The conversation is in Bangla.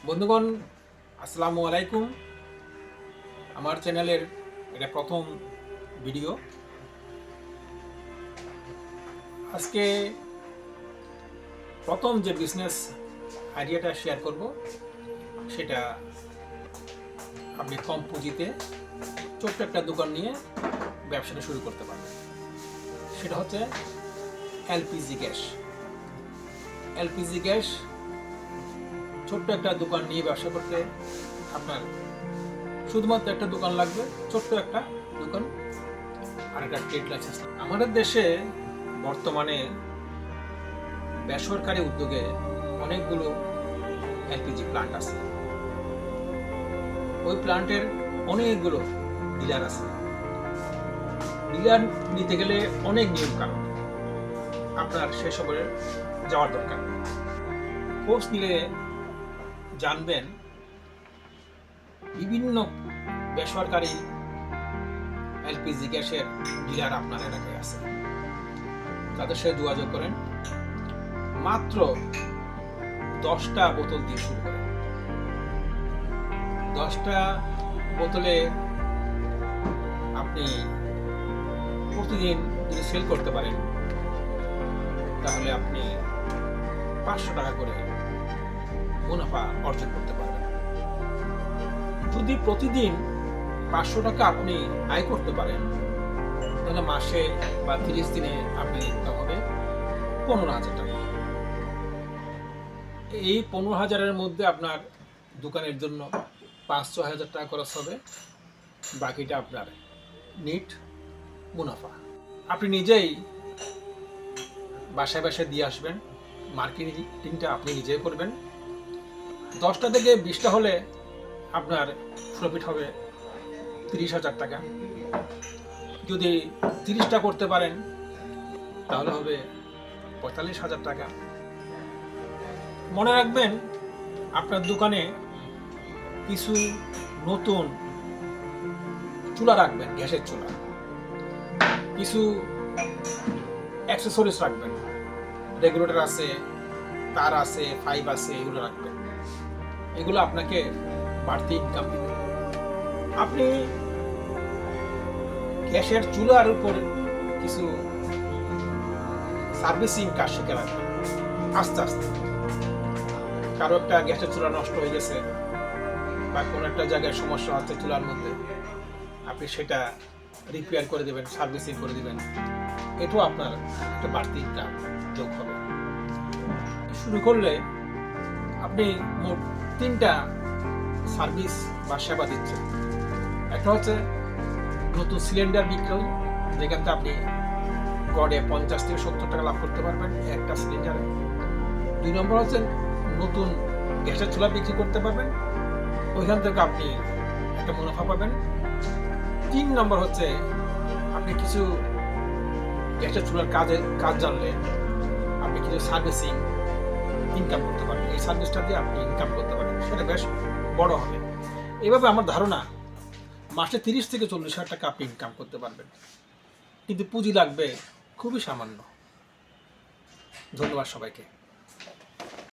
বন্ধুগণ, আসসালামু আলাইকুম। আমার চ্যানেলের এটা প্রথম ভিডিও। আজকে প্রথম যে বিজনেস আইডিয়াটা শেয়ার করব, সেটা আপনি কম পুঁজিতে ছোট্ট একটা দোকান নিয়ে ব্যবসাটা শুরু করতে পারবেন। সেটা হচ্ছে এলপিজি গ্যাস। এলপিজি গ্যাস ছোট্ট একটা দোকান নিয়ে ব্যবসা করতে আপনার শুধুমাত্র একটা দোকান লাগবে, ছোট্ট একটা দোকান আর একটা ট্রেড লাইসেন্স। আমাদের দেশে বর্তমানে বেসরকারি উদ্যোগে অনেকগুলো এলপিজি প্লান্ট আছে। ওই প্লান্টের অনেকগুলো ডিলার আছে। ডিলার নিতে গেলে অনেক নিয়ম কানুন, আপনার সেসবে যাওয়ার দরকার। কোর্স নিলে জানবেন বিভিন্ন বেসরকারি এলপিজি গ্যাসের ডিলার আপনার এলাকায় আছে। তাদের সাথে যোগাযোগ করেন। মাত্র 10টা বোতল দিয়ে শুরু করেন। 10টা বোতলে আপনি প্রতিদিন যদি সেল করতে পারেন, তাহলে আপনি 500 টাকা করে মুনাফা অর্জন করতে পারবেন। যদি প্রতিদিন 500 টাকা আপনি আয় করতে পারেন, তাহলে মাসে বা 30 দিনে আপনি ইনকাম হবে 15,000 টাকা। এই 15,000-এর মধ্যে আপনার দোকানের জন্য 5-6 হাজার টাকা খরচ হবে, বাকিটা আপনার নিট মুনাফা। আপনি নিজেই বাসায় বাসায় দিয়ে আসবেন, মার্কেটিংটা আপনি নিজেই করবেন। 10টা থেকে 20টা হলে আপনার প্রফিট হবে 30,000 টাকা। যদি 30টা করতে পারেন, তাহলে হবে 45,000 টাকা। মনে রাখবেন, আপনার দোকানে কিছু নতুন চুলা রাখবেন, গ্যাসের চুলা। কিছু অ্যাক্সেসরিজ রাখবেন, রেগুলেটর আছে, তার আছে, পাইপ আছে, এগুলো রাখবেন। এগুলো আপনাকে বাড়তি ইনকাম দিবে। আপনি গ্যাসের চুলার উপর কিছু সার্ভিসিং কাজ শিখে রাখবেন আস্তে আস্তে। কারো একটা গ্যাসের চুলা নষ্ট হয়ে গেছে বা কোনো একটা জায়গায় সমস্যা হচ্ছে চুলার মধ্যে, আপনি সেটা রিপেয়ার করে দেবেন, সার্ভিসিং করে দেবেন। এটাও আপনার একটা বাড়তি ইনকাম যোগ হবে। শুরু করলে আপনি মোট 3টা সার্ভিস বা সেবা দিচ্ছেন। একটা হচ্ছে নতুন সিলিন্ডার বিক্রয়, যেখান থেকে আপনি গড়ে 50 থেকে 70 টাকা লাভ করতে পারবেন একটা সিলিন্ডারে। 2 নম্বর হচ্ছে নতুন গ্যাসের চুলা বিক্রি করতে পারবেন, ওইখান থেকে আপনি একটা মুনাফা পাবেন। 3 নম্বর হচ্ছে আপনি কিছু গ্যাসের চুলার কাজ জানলে আপনি কিছু সার্ভিসিং ইনকাম করতে পারবেন। এই সার্ভিসটা দিয়ে আপনি ইনকাম করতে পারবেন, সেটা বেশ বড় হবে। এভাবে আমার ধারণা মাসে 30 থেকে 40,000 টাকা আপনি ইনকাম করতে পারবেন, কিন্তু পুঁজি লাগবে খুবই সামান্য। ধন্যবাদ সবাইকে।